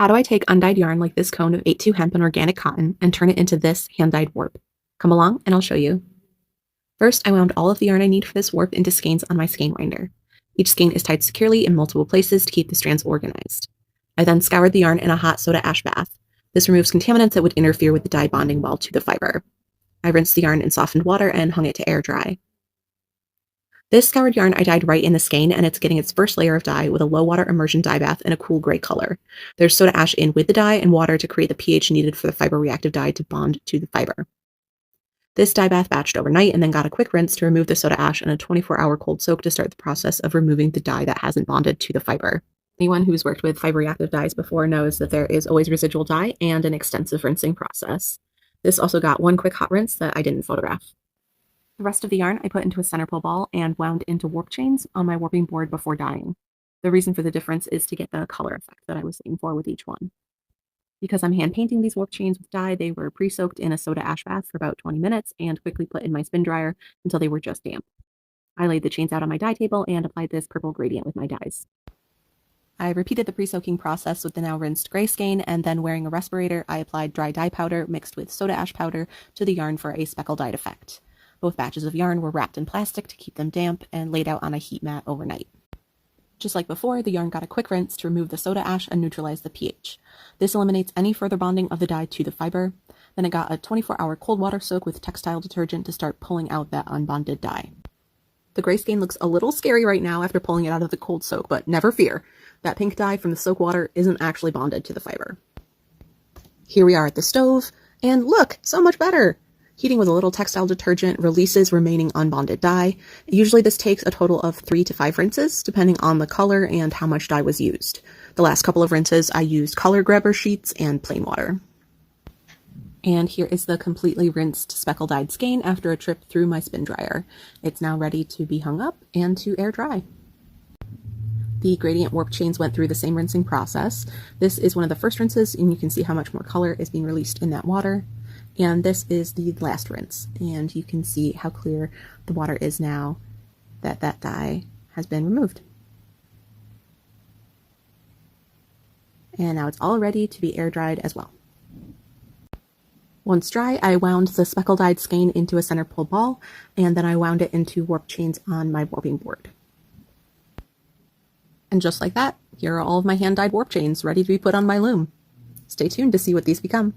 How do I take undyed yarn like this cone of 8-2 hemp and organic cotton and turn it into this hand-dyed warp? Come along and I'll show you. First, I wound all of the yarn I need for this warp into skeins on my skein winder. Each skein is tied securely in multiple places to keep the strands organized. I then scoured the yarn in a hot soda ash bath. This removes contaminants that would interfere with the dye bonding well to the fiber. I rinsed the yarn in softened water and hung it to air dry. This scoured yarn I dyed right in the skein, and it's getting its first layer of dye with a low water immersion dye bath in a cool gray color. There's soda ash in with the dye and water to create the pH needed for the fiber reactive dye to bond to the fiber. This dye bath batched overnight and then got a quick rinse to remove the soda ash and a 24-hour cold soak to start the process of removing the dye that hasn't bonded to the fiber. Anyone who's worked with fiber reactive dyes before knows that there is always residual dye and an extensive rinsing process. This also got one quick hot rinse that I didn't photograph. The rest of the yarn I put into a center pull ball and wound into warp chains on my warping board before dyeing. The reason for the difference is to get the color effect that I was looking for with each one. Because I'm hand painting these warp chains with dye, they were pre-soaked in a soda ash bath for about 20 minutes and quickly put in my spin dryer until they were just damp. I laid the chains out on my dye table and applied this purple gradient with my dyes. I repeated the pre-soaking process with the now rinsed gray skein, and then wearing a respirator, I applied dry dye powder mixed with soda ash powder to the yarn for a speckle dyed effect. Both batches of yarn were wrapped in plastic to keep them damp and laid out on a heat mat overnight. Just like before, the yarn got a quick rinse to remove the soda ash and neutralize the pH. This eliminates any further bonding of the dye to the fiber. Then it got a 24-hour cold water soak with textile detergent to start pulling out that unbonded dye. The gray skein looks a little scary right now after pulling it out of the cold soak, but never fear. That pink dye from the soak water isn't actually bonded to the fiber. Here we are at the stove, and look, so much better! Heating with a little textile detergent releases remaining unbonded dye. Usually this takes a total of 3 to 5 rinses, depending on the color and how much dye was used. The last couple of rinses I used color grabber sheets and plain water. And here is the completely rinsed speckle dyed skein after a trip through my spin dryer. It's now ready to be hung up and to air dry. The gradient warp chains went through the same rinsing process. This is one of the first rinses, and you can see how much more color is being released in that water. And this is the last rinse, and you can see how clear the water is now that that dye has been removed. And now it's all ready to be air dried as well. Once dry, I wound the speckle dyed skein into a center pull ball, and then I wound it into warp chains on my warping board. And just like that, here are all of my hand-dyed warp chains ready to be put on my loom. Stay tuned to see what these become.